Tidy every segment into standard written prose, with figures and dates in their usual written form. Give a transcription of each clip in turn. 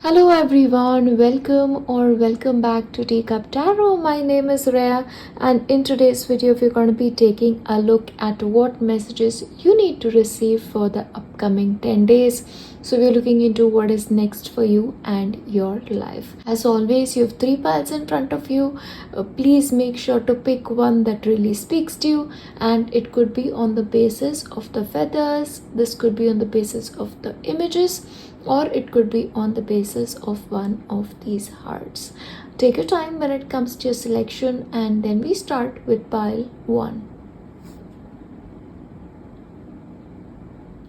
Hello everyone, welcome back to Teacup Tarot. My name is Reya, and in today's video we're going to be taking a look at what messages you need to receive for the upcoming 10 days. So we're looking into what is next for you and your life. As always, you have 3 piles in front of you. Please make sure to pick one that really speaks to you, and it could be on the basis of the feathers, this could be on the basis of the images, or it could be on the basis of one of these hearts. Take your time when it comes to your selection, and then we start with pile 1.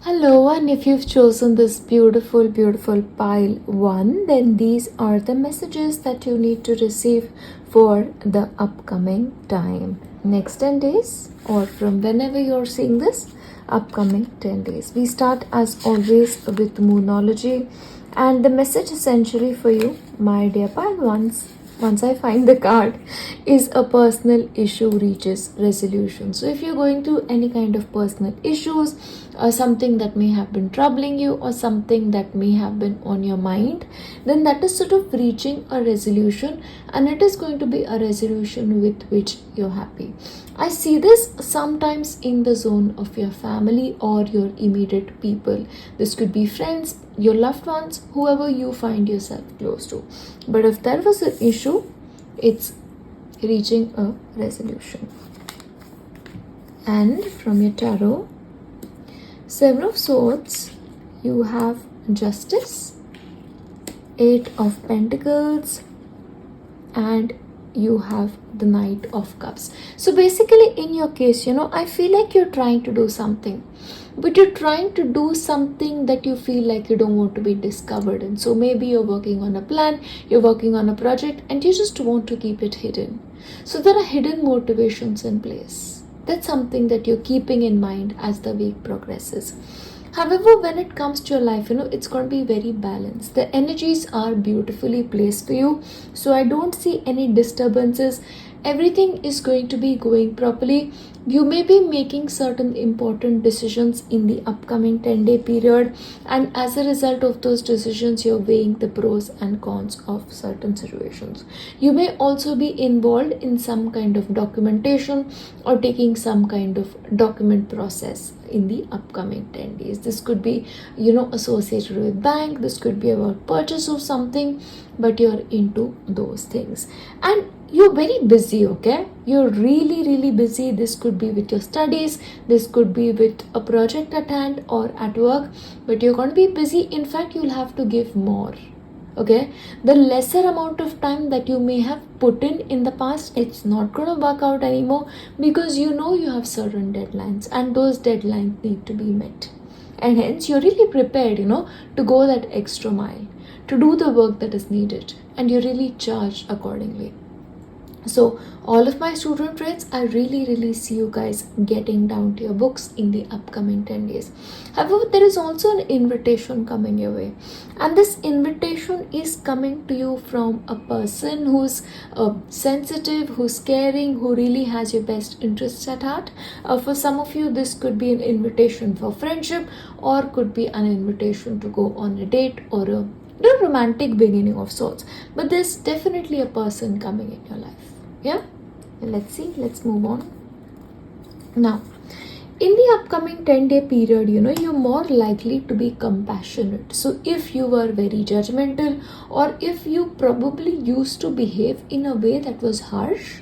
Hello, and if you've chosen this beautiful pile 1, then these are the messages that you need to receive for the upcoming time. Next 10 days, or from whenever you're seeing this, upcoming 10 days. We start as always with Moonology, and the message essentially for you, my dear pile ones, once I find the card, is a personal issue reaches resolution. So if you're going through any kind of personal issues, or something that may have been troubling you, or something that may have been on your mind, then that is sort of reaching a resolution, and it is going to be a resolution with which you're happy. I see this sometimes in the zone of your family or your immediate people. This could be friends, your loved ones, whoever you find yourself close to. But if there was an issue, it's reaching a resolution. And from your tarot, 7 of Swords, you have Justice, 8 of Pentacles, and you have the Knight of Cups. So basically in your case, I feel like you're trying to do something, but you're trying to do something that you feel like you don't want to be discovered in. So maybe you're working on a plan, you're working on a project, and you just want to keep it hidden. So there are hidden motivations in place. That's something that you're keeping in mind as the week progresses. However, when it comes to your life, it's going to be very balanced. The energies are beautifully placed for you. So I don't see any disturbances. Everything is going to be going properly. You may be making certain important decisions in the upcoming 10-day period. And as a result of those decisions, you're weighing the pros and cons of certain situations. You may also be involved in some kind of documentation or taking some kind of document process in the upcoming 10 days. This could be, associated with bank. This could be about purchase of something, but you're into those things. And you're very busy, okay? You're really busy. This could be with your studies. This could be with a project at hand or at work, but you're going to be busy. In fact, you'll have to give more. Okay, the lesser amount of time that you may have put in the past, it's not going to work out anymore, because you have certain deadlines, and those deadlines need to be met, and hence you're really prepared to go that extra mile, to do the work that is needed, and you're really charged accordingly. So all of my student friends, I really see you guys getting down to your books in the upcoming 10 days. However, there is also an invitation coming your way, and this invitation is coming to you from a person who's sensitive, who's caring, who really has your best interests at heart. For some of you, this could be an invitation for friendship, or could be an invitation to go on a date, or a romantic beginning of sorts. But there's definitely a person coming in your life. Yeah, let's move on. Now, in the upcoming 10-day period, you're more likely to be compassionate. So if you were very judgmental, or if you probably used to behave in a way that was harsh,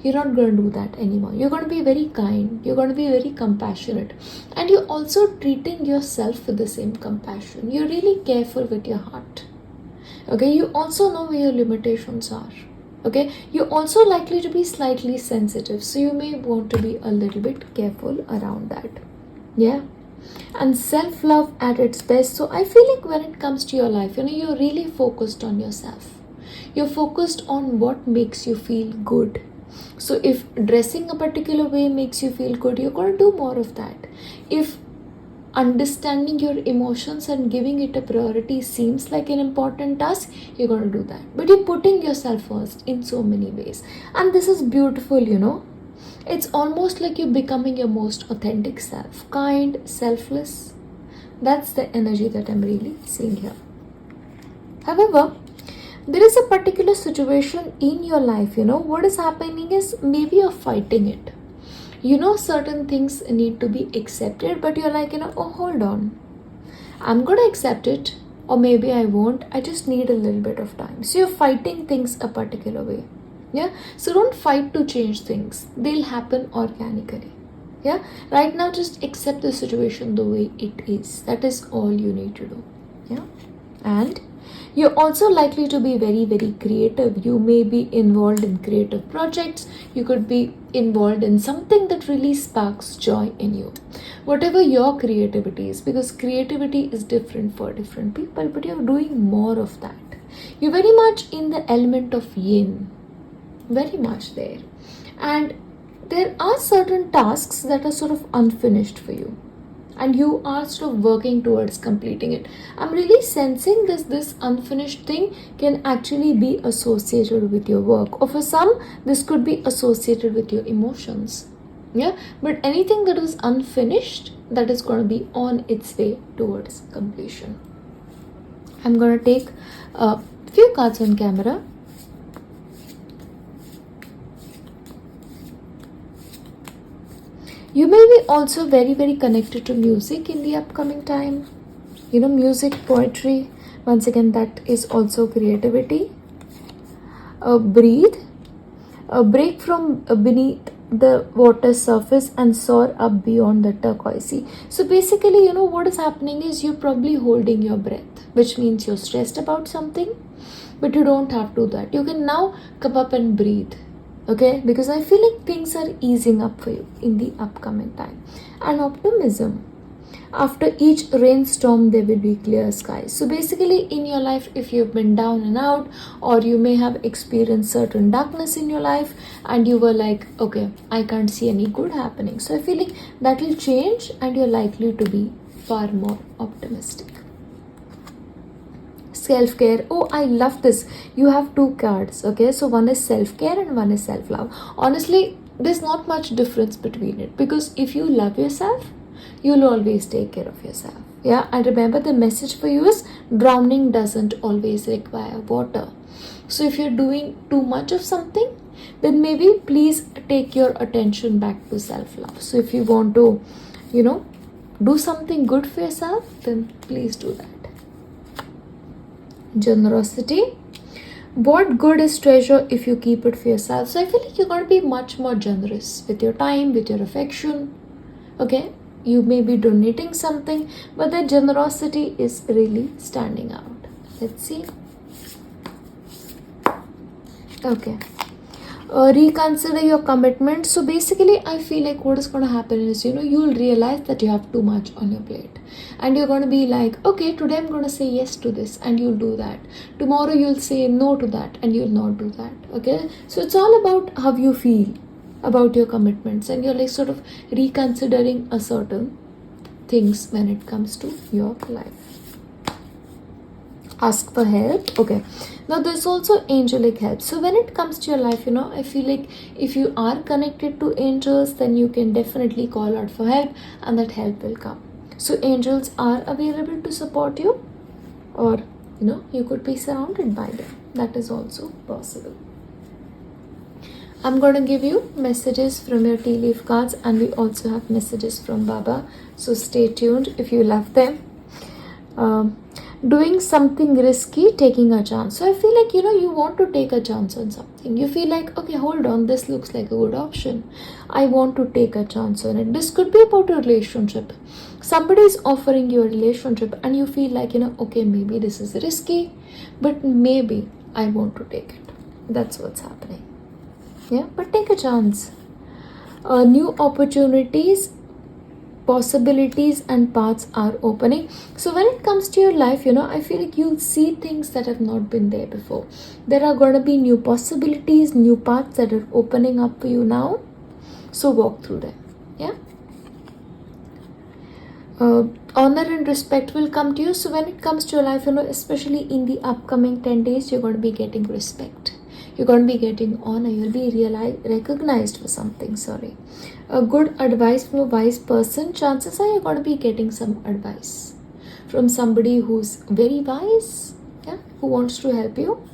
you're not going to do that anymore. You're going to be very kind. You're going to be very compassionate. And you're also treating yourself with the same compassion. You're really careful with your heart. Okay, you also know where your limitations are. Okay, you're also likely to be slightly sensitive. So you may want to be a little bit careful around that. Yeah. And self-love at its best. So I feel like when it comes to your life, you're really focused on yourself. You're focused on what makes you feel good. So if dressing a particular way makes you feel good, you're going to do more of that. If understanding your emotions and giving it a priority seems like an important task, you're going to do that. But you're putting yourself first in so many ways. And this is beautiful, It's almost like you're becoming your most authentic self. Kind, selfless. That's the energy that I'm really seeing here. However, there is a particular situation in your life, what is happening is maybe you're fighting it. Certain things need to be accepted, but you're like, oh, hold on. I'm going to accept it, or maybe I won't. I just need a little bit of time. So you're fighting things a particular way. Yeah. So don't fight to change things. They'll happen organically. Yeah. Right now, just accept the situation the way it is. That is all you need to do. Yeah. And you're also likely to be very, very creative. You may be involved in creative projects. You could be involved in something that really sparks joy in you. Whatever your creativity is, because creativity is different for different people, but you're doing more of that. You're very much in the element of yin. Very much there. And there are certain tasks that are sort of unfinished for you. And you are sort of working towards completing it. I'm really sensing this unfinished thing can actually be associated with your work. Or for some, this could be associated with your emotions. Yeah, but anything that is unfinished, that is going to be on its way towards completion. I'm going to take a few cards on camera. You may be also very, very connected to music in the upcoming time. Music, poetry, once again, that is also creativity. Breathe. Break from beneath the water surface and soar up beyond the turquoise. So basically, what is happening is you're probably holding your breath, which means you're stressed about something, but you don't have to do that. You can now come up and breathe. Okay, because I feel like things are easing up for you in the upcoming time. And optimism. After each rainstorm, there will be clear skies. So basically, in your life, if you've been down and out, or you may have experienced certain darkness in your life, and you were like, okay, I can't see any good happening. So I feel like that will change, and you're likely to be far more optimistic. Self-care. Oh, I love this. You have two cards. Okay, so one is self-care and one is self-love. Honestly, there's not much difference between it, because if you love yourself, you'll always take care of yourself. Yeah, and remember, the message for you is drowning doesn't always require water. So if you're doing too much of something, then maybe please take your attention back to self-love. So if you want to, do something good for yourself, then please do that. Generosity. What good is treasure if you keep it for yourself? So I feel like you're going to be much more generous with your time, with your affection. Okay, you may be donating something, but that generosity is really standing out. Let's see. Okay. Reconsider your commitment. So basically, I feel like what is going to happen is, you'll realize that you have too much on your plate. And you're going to be like, okay, today I'm going to say yes to this, and you'll do that. Tomorrow you'll say no to that, and you'll not do that. Okay? So it's all about how you feel about your commitments, and you're like sort of reconsidering a certain things when it comes to your life. Ask for help. Okay, now there's also angelic help. So when it comes to your life, I feel like if you are connected to angels, then you can definitely call out for help, and that help will come. So angels are available to support you, or you could be surrounded by them. That is also possible. I'm going to give you messages from your tea leaf cards, and we also have messages from Baba. So stay tuned if you love them. Doing something risky, taking a chance. So I feel like, you want to take a chance on something. You feel like, okay, hold on, this looks like a good option. I want to take a chance on it. This could be about a relationship. Somebody is offering you a relationship, and you feel like, okay, maybe this is risky, but maybe I want to take it. That's what's happening. Yeah, but take a chance. New opportunities, possibilities and paths are opening. So when it comes to your life, I feel like you'll see things that have not been there before. There are going to be new possibilities, new paths that are opening up for you now. So walk through them. Yeah. Honor and respect will come to you. So when it comes to your life, especially in the upcoming 10 days, you're going to be getting respect. You're going to be getting honor. You'll be recognized for something. A good advice from a wise person. Chances are you're going to be getting some advice from somebody who's very wise. Yeah. who wants to help you,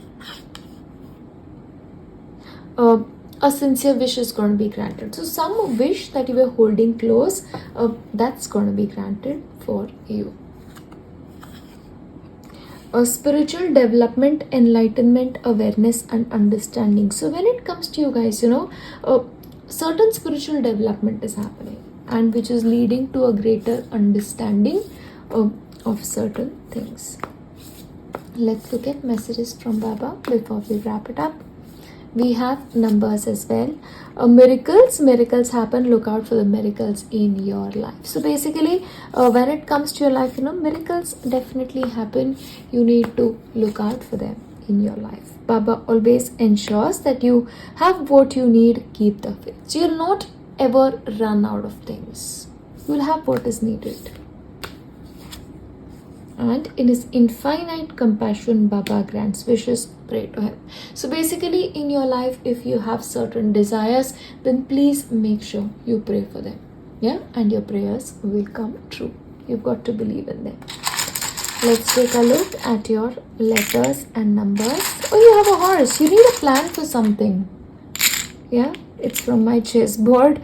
a sincere wish is going to be granted. So some wish that you were holding close, that's going to be granted for you. A spiritual development, enlightenment, awareness and understanding. So when it comes to you guys, certain spiritual development is happening, and which is leading to a greater understanding of certain things. Let's look at messages from Baba before we wrap it up. We have numbers as well. Miracles happen. Look out for the miracles in your life. So basically, when it comes to your life, miracles definitely happen. You need to look out for them in your life. Baba always ensures that you have what you need. Keep the faith. So you'll not ever run out of things. You'll have what is needed. And in his infinite compassion, Baba grants wishes. Pray to him. So basically, in your life, if you have certain desires, then please make sure you pray for them. Yeah, and your prayers will come true. You've got to believe in them. Let's take a look at your letters and numbers. Oh, you have a horse. You need a plan for something. Yeah, it's from my chessboard.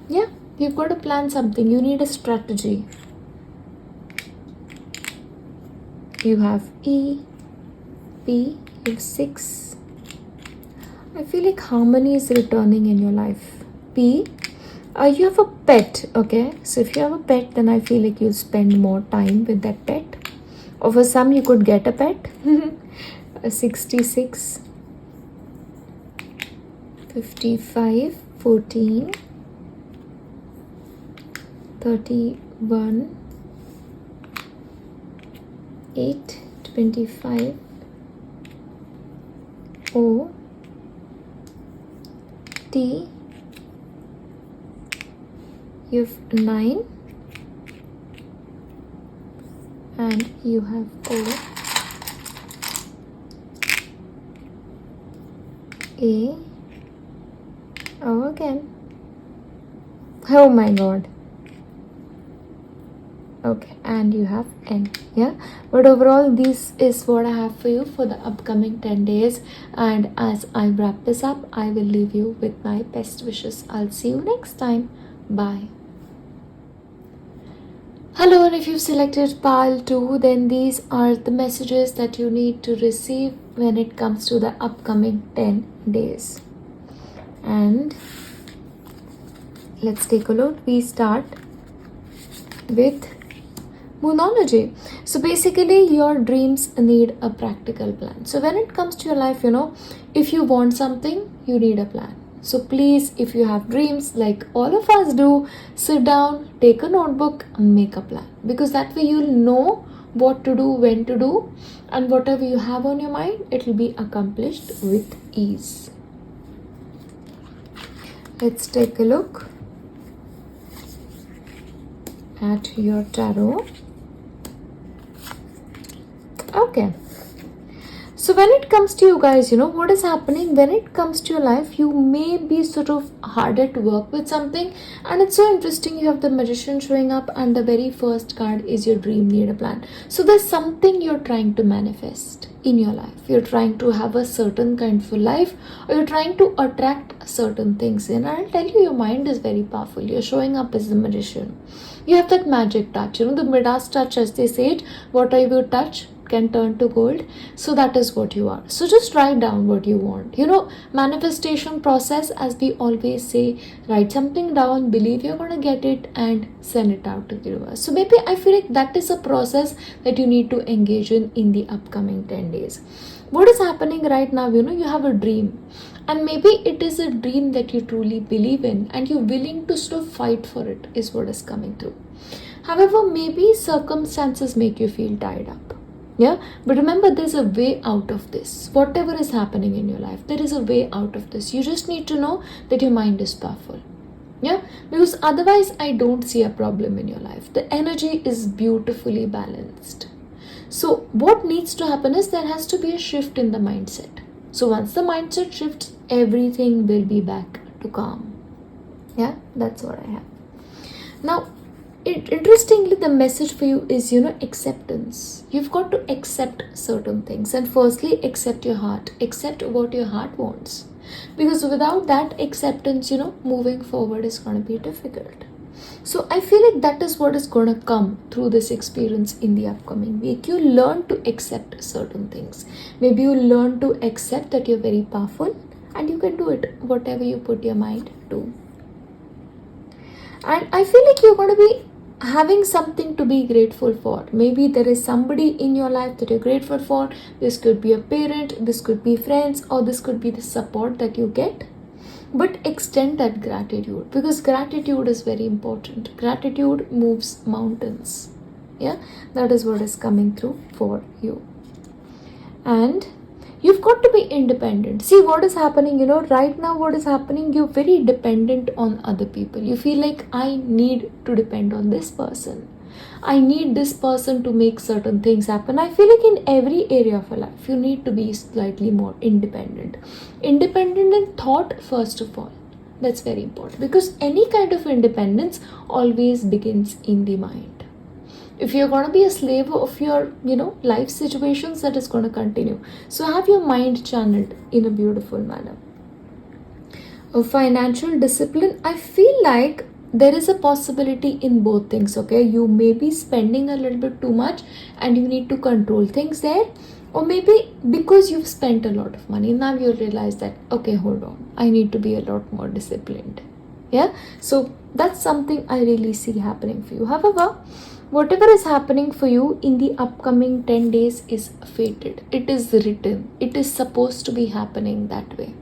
Yeah, you've got to plan something. You need a strategy. You have E, P, you have 6. I feel like harmony is returning in your life. P, you have a pet, okay? So if you have a pet, then I feel like you'll spend more time with that pet. Or for some, you could get a pet. 66, 55, 14, 31, 8, 25, O, T, you have 9, and you have O, A, O again. Oh my god. Okay, and you have N. Yeah, but overall this is what I have for you for the upcoming 10 days, and as I wrap this up, I will leave you with my best wishes. I'll see you next time. Bye. Hello, and if you've selected pile 2, then these are the messages that you need to receive when it comes to the upcoming 10 days. And let's take a look. We start with Moonology. So basically, your dreams need a practical plan. So when it comes to your life, if you want something, you need a plan. So please, if you have dreams like all of us do, sit down, take a notebook, make a plan. Because that way you'll know what to do, when to do, and whatever you have on your mind, it will be accomplished with ease. Let's take a look at your tarot. Okay, so when it comes to you guys, what is happening when it comes to your life, you may be sort of harder to work with something, and it's so interesting. You have the Magician showing up, and the very first card is your dream need a plan. So there's something you're trying to manifest in your life. You're trying to have a certain kind of life, or you're trying to attract certain things in. And I'll tell you, your mind is very powerful. You're showing up as the Magician. You have that magic touch, the Midas touch, as they say it. Whatever you touch can turn to gold. So that is what you are. So just write down what you want. Manifestation process, as we always say, write something down, believe you're going to get it, and send it out to the universe. So maybe I feel like that is a process that you need to engage in the upcoming 10 days. What is happening right now, you have a dream, and maybe it is a dream that you truly believe in, and you're willing to sort of fight for it, is what is coming through. However, maybe circumstances make you feel tied up. Yeah, but remember, there's a way out of this. Whatever is happening in your life, there is a way out of this. You just need to know that your mind is powerful. Yeah, because otherwise I don't see a problem in your life. The energy is beautifully balanced. So what needs to happen is there has to be a shift in the mindset. So once the mindset shifts, everything will be back to calm. Yeah, that's what I have. Now, Interestingly, the message for you is, acceptance. You've got to accept certain things, and firstly accept your heart, accept what your heart wants, because without that acceptance, moving forward is going to be difficult. So I feel like that is what is going to come through this experience in the upcoming week. You learn to accept certain things. Maybe you learn to accept that you're very powerful and you can do it, whatever you put your mind to. And I feel like you're going to be having something to be grateful for. Maybe there is somebody in your life that you're grateful for. This could be a parent, this could be friends, or this could be the support that you get. But extend that gratitude, because gratitude is very important. Gratitude moves mountains. Yeah, that is what is coming through for you. And you've got to be independent. See what is happening, right now what is happening, you're very dependent on other people. You feel like, I need to depend on this person. I need this person to make certain things happen. I feel like in every area of your life, you need to be slightly more independent. Independent in thought, first of all. That's very important, because any kind of independence always begins in the mind. If you're going to be a slave of your, life situations, that is going to continue. So have your mind channeled in a beautiful manner. A financial discipline, I feel like there is a possibility in both things, okay? You may be spending a little bit too much and you need to control things there. Or maybe because you've spent a lot of money, now you realize that, okay, hold on, I need to be a lot more disciplined. Yeah? So that's something I really see happening for you. However, whatever is happening for you in the upcoming 10 days is fated. It is written. It is supposed to be happening that way.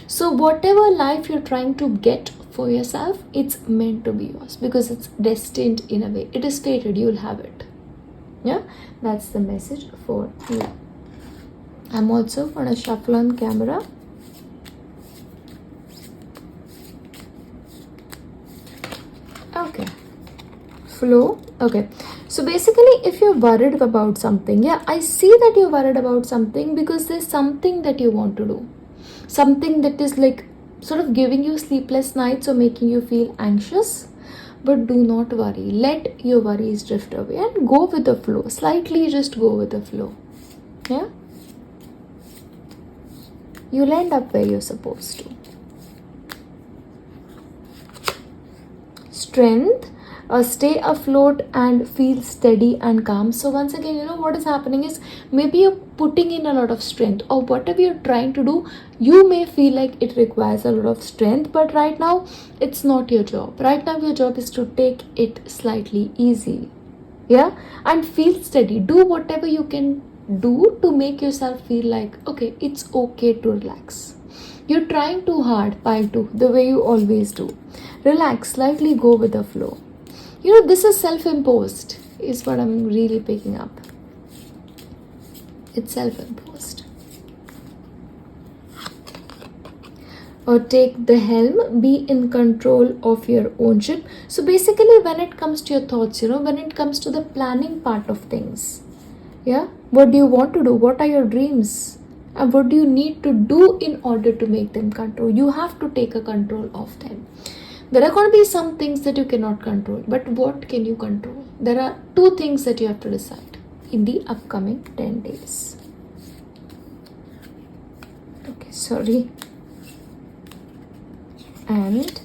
So whatever life you're trying to get for yourself, it's meant to be yours, because it's destined in a way. It is fated. You'll have it. Yeah, that's the message for you. I'm also going to shuffle on camera. Okay. Flow. Okay. So basically, if you're worried about something, yeah, I see that you're worried about something because there's something that you want to do. Something that is like sort of giving you sleepless nights or making you feel anxious. But do not worry. Let your worries drift away and go with the flow. Slightly just go with the flow. Yeah? You'll end up where you're supposed to. Strength. Stay afloat and feel steady and calm. So once again, what is happening is, maybe you're putting in a lot of strength, or whatever you're trying to do, you may feel like it requires a lot of strength, but right now it's not your job. Right now your job is to take it slightly easy. Yeah, and feel steady. Do whatever you can do to make yourself feel like, okay, it's okay to relax. You're trying too hard, pile too, the way you always do. Relax, slightly go with the flow. This is self-imposed, is what I'm really picking up. It's self-imposed. Or take the helm, be in control of your own ship. So basically, when it comes to your thoughts, when it comes to the planning part of things, yeah, what do you want to do? What are your dreams? And what do you need to do in order to make them control? You have to take a control of them. There are going to be some things that you cannot control, but what can you control? There are two things that you have to decide in the upcoming 10 days. Okay, sorry. And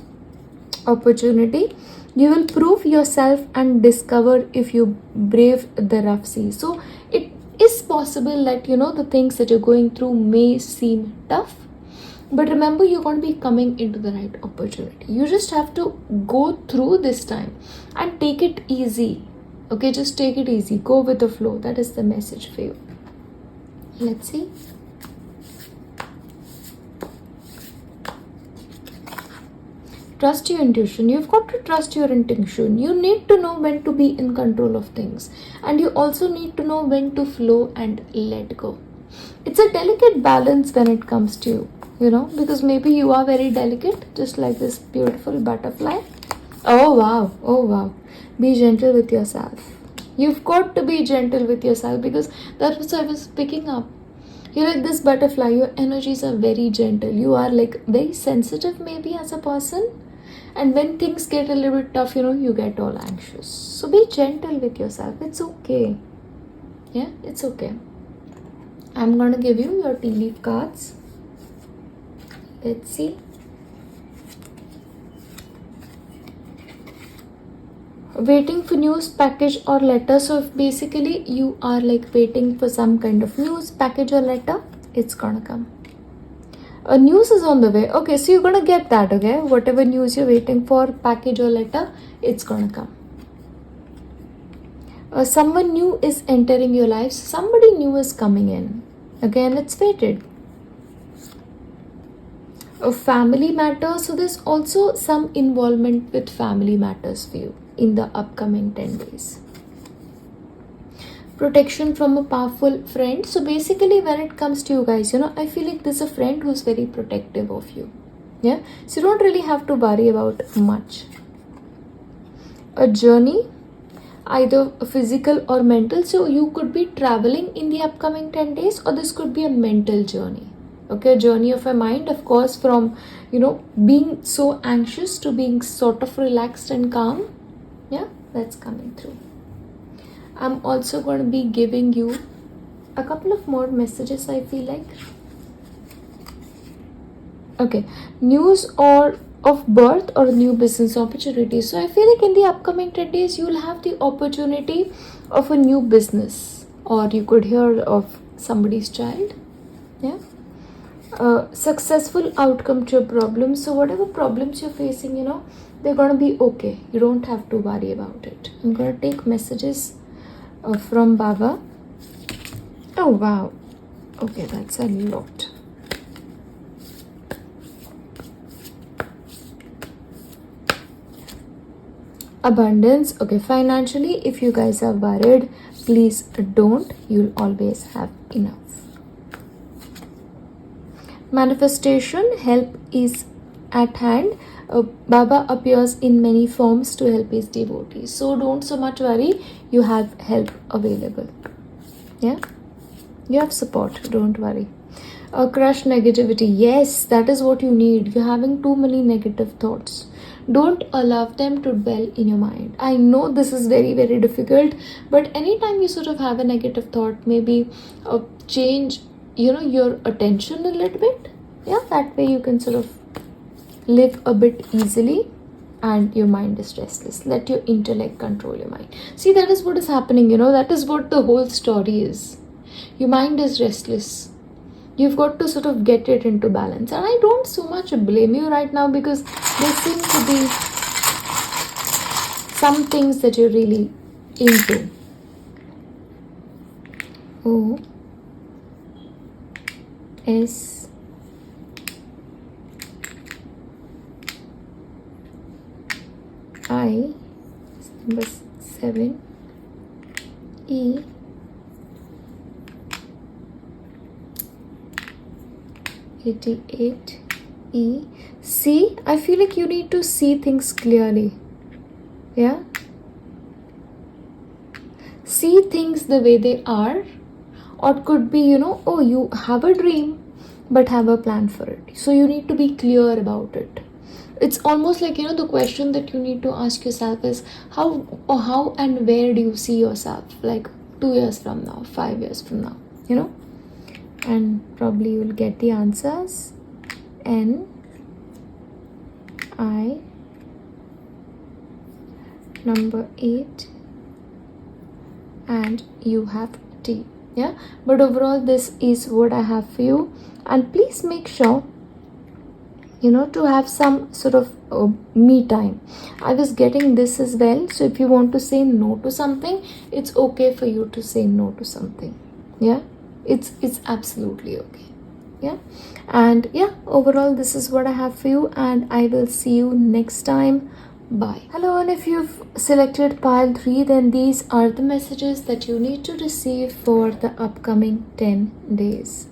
opportunity. You will prove yourself and discover if you brave the rough sea. So it is possible that, the things that you're going through may seem tough. But remember, you're going to be coming into the right opportunity. You just have to go through this time and take it easy. Okay, just take it easy. Go with the flow. That is the message for you. Let's see. Trust your intuition. You've got to trust your intuition. You need to know when to be in control of things. And you also need to know when to flow and let go. It's a delicate balance when it comes to you. Because maybe you are very delicate, just like this beautiful butterfly. Oh wow. Be gentle with yourself. You've got to be gentle with yourself, because that's what I was picking up. You're like this butterfly, your energies are very gentle. You are like very sensitive maybe as a person. And when things get a little bit tough, you get all anxious. So be gentle with yourself. It's okay. Yeah, it's okay. I'm going to give you your tea leaf cards. Let's see. Waiting for news, package or letter. So if basically you are like waiting for some kind of news, package or letter, it's gonna come. A news is on the way. Okay, so you're gonna get that, okay? Whatever news you're waiting for, package or letter, it's gonna come. Someone new is entering your life. Somebody new is coming in. Again, it's fated. A family matter. So there's also some involvement with family matters for you in the upcoming 10 days. Protection from a powerful friend. So basically when it comes to you guys, I feel like there's a friend who's very protective of you. Yeah. So you don't really have to worry about much. A journey, either physical or mental. So you could be traveling in the upcoming 10 days, or this could be a mental journey. Okay, a journey of a mind, of course, from, being so anxious to being sort of relaxed and calm. Yeah, that's coming through. I'm also going to be giving you a couple of more messages, I feel like. Okay, news or of birth or new business opportunities. So I feel like in the upcoming 10 days, you'll have the opportunity of a new business, or you could hear of somebody's child. Yeah. Successful outcome to your problems. So whatever problems you're facing, they're going to be okay. You don't have to worry about it. I'm going to take messages from Baba. Oh wow. Okay, that's a lot. Abundance. Okay, financially, if you guys are worried, please don't. You'll always have enough. Manifestation, help is at hand. Baba appears in many forms to help his devotees. So don't so much worry, you have help available. Yeah, you have support, don't worry. Crush negativity, yes, that is what you need. You're having too many negative thoughts. Don't allow them to dwell in your mind. I know this is very, very difficult, but anytime you sort of have a negative thought, maybe change your attention a little bit. Yeah, that way you can sort of live a bit easily and your mind is restless. Let your intellect control your mind. See, that is what is happening, that is what the whole story is. Your mind is restless. You've got to sort of get it into balance. And I don't so much blame you right now, because there seem to be some things that you're really into. O S I number 7 E 88 E. See, I feel like you need to see things clearly. Yeah, see things the way they are. Or it could be, oh, you have a dream but have a plan for it. So you need to be clear about it. It's almost like, the question that you need to ask yourself is how and where do you see yourself, like 2 years from now, 5 years from now, and probably you will get the answers. N I number 8 and you have T. Yeah, but overall this is what I have for you, and please make sure to have some sort of me time. I was getting this as well. So if you want to say no to something, it's okay for you to say no to something. Yeah, it's absolutely okay. Yeah, and yeah, overall this is what I have for you, and I will see you next time. Bye. Hello, and if you've selected pile 3, then these are the messages that you need to receive for the upcoming 10 days.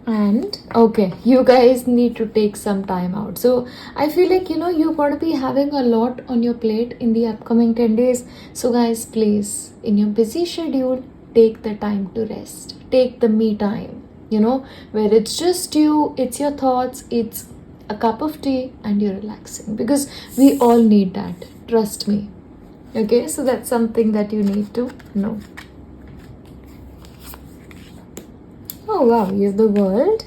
And okay, you guys need to take some time out. So I feel like you're going to be having a lot on your plate in the upcoming 10 days. So guys, please, in your busy schedule, take the time to rest, take the me time. where it's just you, it's your thoughts, it's a cup of tea, and you're relaxing, because we all need that, trust me. Okay, so that's something that you need to know. Oh wow, you have the World,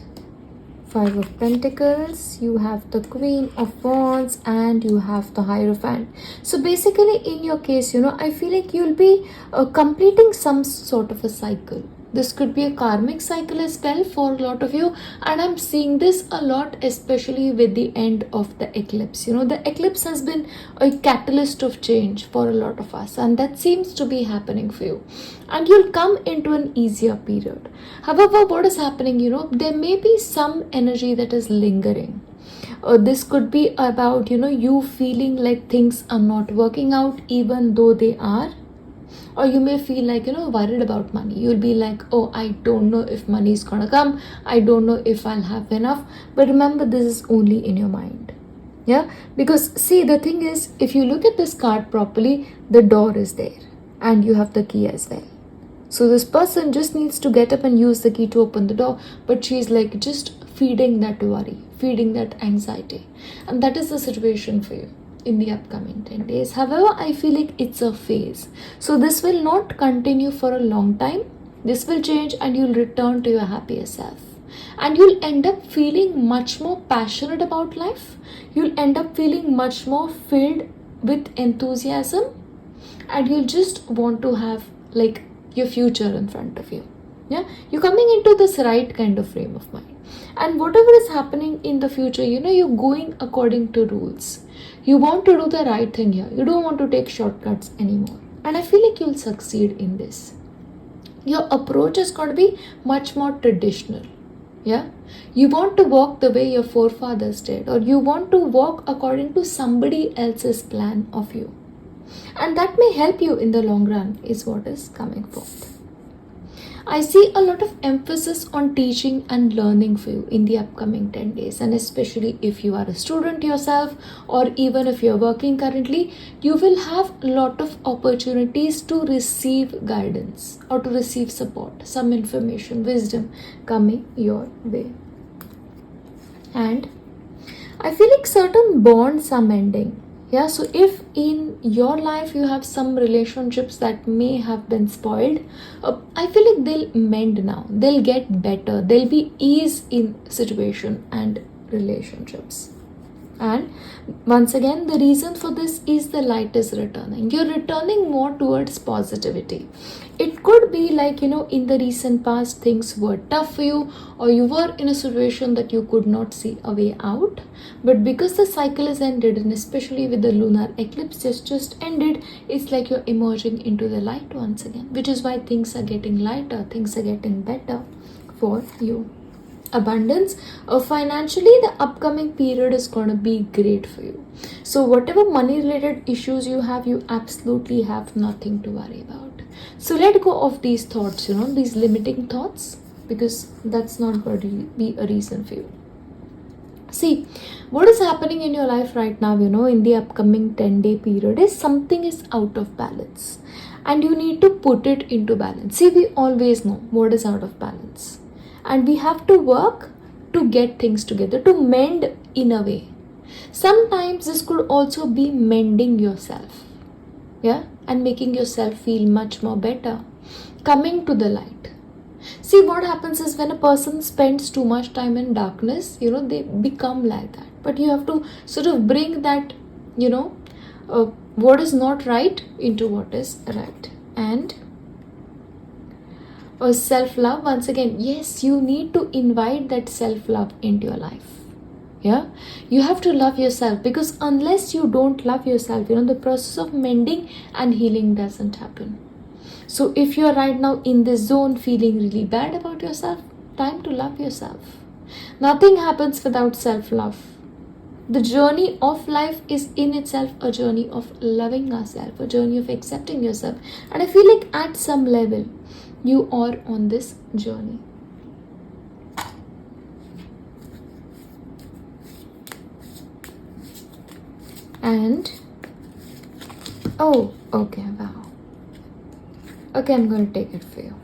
Five of Pentacles, you have the Queen of Wands, and you have the Hierophant. So basically in your case, I feel like you'll be completing some sort of a cycle. This could be a karmic cycle as well for a lot of you, and I'm seeing this a lot, especially with the end of the eclipse. The eclipse has been a catalyst of change for a lot of us, and that seems to be happening for you. And you'll come into an easier period. However, what is happening, there may be some energy that is lingering. This could be about, you feeling like things are not working out even though they are. Or you may feel like, worried about money. You'll be like, oh, I don't know if money is gonna come. I don't know if I'll have enough. But remember, this is only in your mind. Yeah? Because see, the thing is, if you look at this card properly, the door is there. And you have the key as well. So this person just needs to get up and use the key to open the door. But she's like just feeding that worry, feeding that anxiety. And that is the situation for you in the upcoming 10 days. However, I feel like it's a phase. So this will not continue for a long time. This will change and you'll return to your happier self. And you'll end up feeling much more passionate about life. You'll end up feeling much more filled with enthusiasm. And you'll just want to have like your future in front of you. Yeah, you're coming into this right kind of frame of mind. And whatever is happening in the future, you're going according to rules. You want to do the right thing here. You don't want to take shortcuts anymore. And I feel like you'll succeed in this. Your approach is going to be much more traditional. Yeah? You want to walk the way your forefathers did, or you want to walk according to somebody else's plan of you. And that may help you in the long run, is what is coming forth. I see a lot of emphasis on teaching and learning for you in the upcoming 10 days. And especially if you are a student yourself, or even if you're working currently, you will have a lot of opportunities to receive guidance or to receive support, some information, wisdom coming your way. And I feel like certain bonds are mending. Yeah, so if in your life you have some relationships that may have been spoiled, I feel like they'll mend now. They'll get better. There'll be ease in situation and relationships. And once again, the reason for this is the light is returning. You're returning more towards positivity. It could be like, in the recent past, things were tough for you, or you were in a situation that you could not see a way out. But because the cycle is ended, and especially with the lunar eclipse just ended, it's like you're emerging into the light once again, which is why things are getting lighter, things are getting better for you. Abundance, financially, the upcoming period is going to be great for you. So whatever money related issues you have, you absolutely have nothing to worry about. So let go of these thoughts, these limiting thoughts, because that's not going to be a reason for you. See, what is happening in your life right now, in the upcoming 10-day period is something is out of balance, and you need to put it into balance. See, we always know what is out of balance. And we have to work to get things together, to mend in a way. Sometimes this could also be mending yourself. Yeah? And making yourself feel much more better. Coming to the light. See, what happens is when a person spends too much time in darkness, they become like that. But you have to sort of bring that, what is not right into what is right. And or self-love, once again, yes, you need to invite that self-love into your life. Yeah, you have to love yourself, because unless you don't love yourself, the process of mending and healing doesn't happen. So if you're right now in this zone feeling really bad about yourself, time to love yourself. Nothing happens without self-love. The journey of life is in itself a journey of loving ourselves, a journey of accepting yourself. And I feel like at some level, you are on this journey. And oh, okay, wow. Okay, I'm going to take it for you.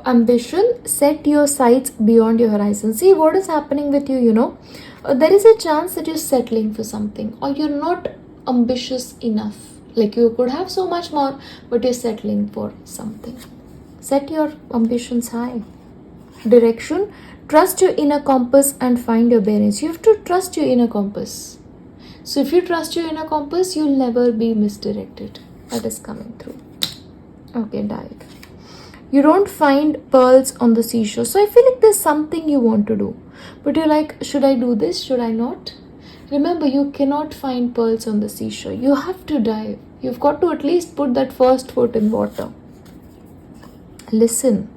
ambition, set your sights beyond your horizon. See what is happening with you, there is a chance that you're settling for something, or you're not ambitious enough. Like you could have so much more, but you're settling for something. Set your ambitions high. Direction, trust your inner compass and find your bearings. You have to trust your inner compass. So if you trust your inner compass, you'll never be misdirected. That is coming through. Okay, died. You don't find pearls on the seashore. So I feel like there's something you want to do, but you're like, should I do this? Should I not? Remember, you cannot find pearls on the seashore. You have to dive. You've got to at least put that first foot in water. Listen.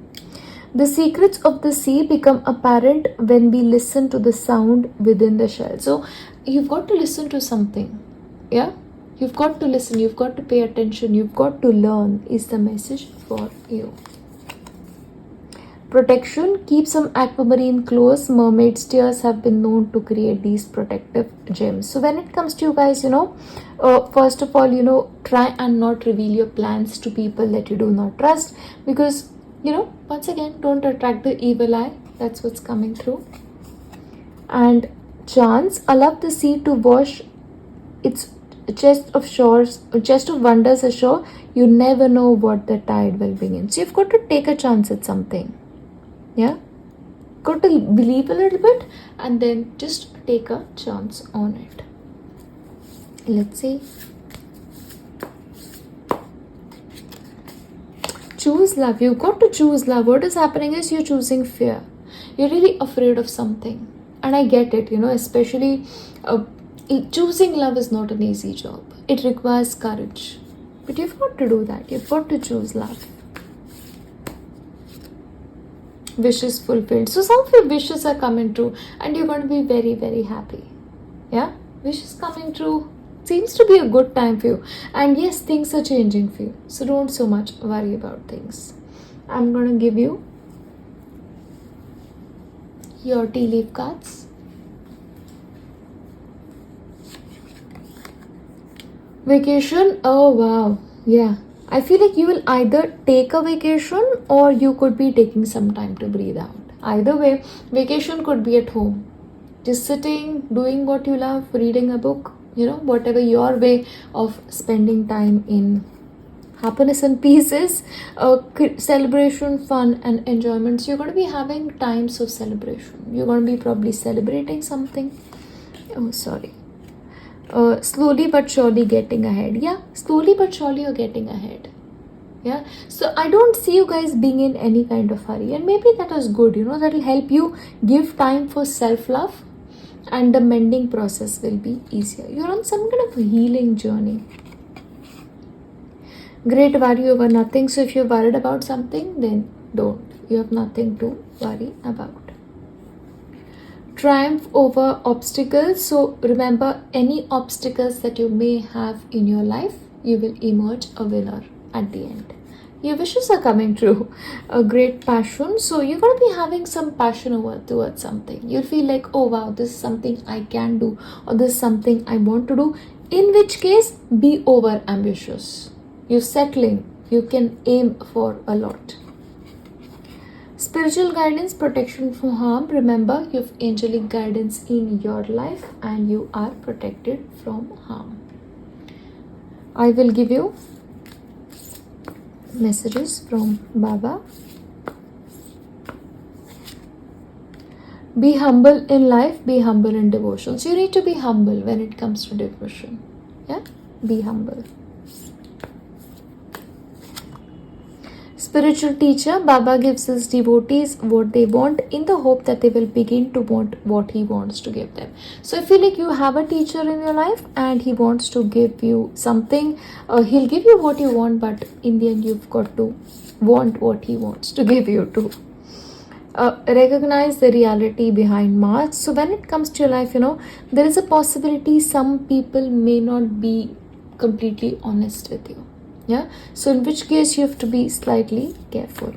The secrets of the sea become apparent when we listen to the sound within the shell. So you've got to listen to something. Yeah? You've got to listen. You've got to pay attention. You've got to learn is the message for you. Protection, keep some aquamarine close. Mermaid's tears have been known to create these protective gems. So when it comes to you guys, first of all, try and not reveal your plans to people that you do not trust, because once again, don't attract the evil eye. That's what's coming through. And chance, allow the sea to wash its chest of wonders ashore. You never know what the tide will bring in. So you've got to take a chance at something. Yeah? Got to believe a little bit and then just take a chance on it. Let's see. Choose love. You've got to choose love. What is happening is you're choosing fear. You're really afraid of something. And I get it, especially choosing love is not an easy job. It requires courage. But you've got to do that. You've got to choose love. Wishes fulfilled. So some of your wishes are coming true and you're going to be very, very happy. Yeah? Wishes coming true. Seems to be a good time for you. And yes, things are changing for you. So don't so much worry about things. I'm going to give you your tea leaf cards. Vacation. Oh wow. Yeah. I feel like you will either take a vacation or you could be taking some time to breathe out. Either way, vacation could be at home. Just sitting, doing what you love, reading a book, whatever your way of spending time in happiness and peace is. Celebration, fun and enjoyment. So you're going to be having times of celebration. You're going to be probably celebrating something. Oh, sorry. Slowly but surely getting ahead. Yeah, slowly but surely you're getting ahead. Yeah, so I don't see you guys being in any kind of hurry, and maybe that is good. That'll help you give time for self-love, and the mending process will be easier. You're on some kind of healing journey. Great worry over nothing. So if you're worried about something, then don't. You have nothing to worry about. Triumph over obstacles. So remember, any obstacles that you may have in your life, you will emerge a winner at the end. Your wishes are coming true. A great passion. So you're going to be having some passion towards something. You'll feel like, oh wow, this is something I can do, or this is something I want to do. In which case, be over ambitious. You're settling. You can aim for a lot. Spiritual guidance, protection from harm. Remember, you have angelic guidance in your life and you are protected from harm. I will give you messages from Baba. Be humble in life, be humble in devotion. So you need to be humble when it comes to devotion. Yeah? Be humble. Spiritual teacher, Baba gives his devotees what they want in the hope that they will begin to want what he wants to give them. So I feel like you have a teacher in your life and he wants to give you something. He'll give you what you want, but in the end you've got to want what he wants to give you too. Recognize the reality behind masks. So when it comes to your life, there is a possibility some people may not be completely honest with you. Yeah, so in which case you have to be slightly careful.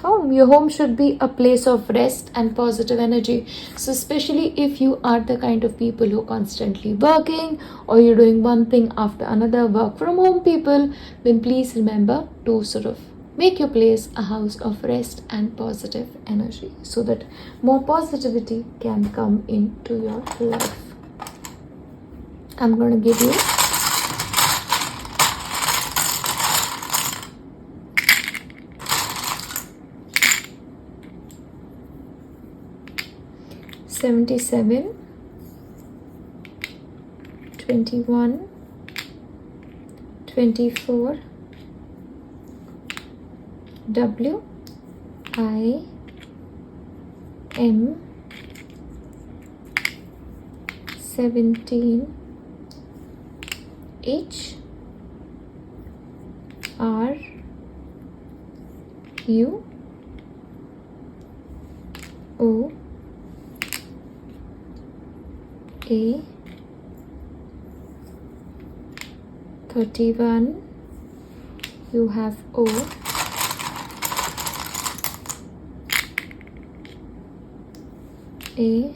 Your home should be a place of rest and positive energy. So especially if you are the kind of people who are constantly working, or you're doing one thing after another, work from home people, then please remember to sort of Make your place a house of rest and positive energy so that more positivity can come into your life. I'm going to give you $77, $21, $24, W, I, M, 17, H, R, U, O, A, 31, you have O, A,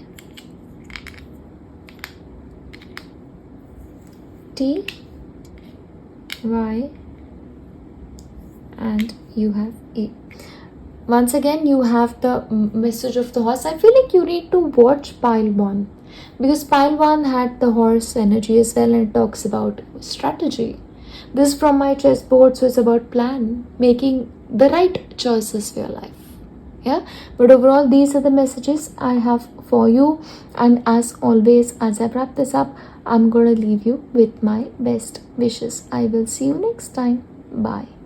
T, Y, and you have A. Once again, you have the message of the horse. I feel like you need to watch pile 1 because pile 1 had the horse energy as well, and it talks about strategy. This is from my chessboard, so it's about plan, making the right choices for your life. Yeah, but overall, these are the messages I have for you, and as always, as I wrap this up, I'm gonna leave you with my best wishes. I will see you next time. Bye.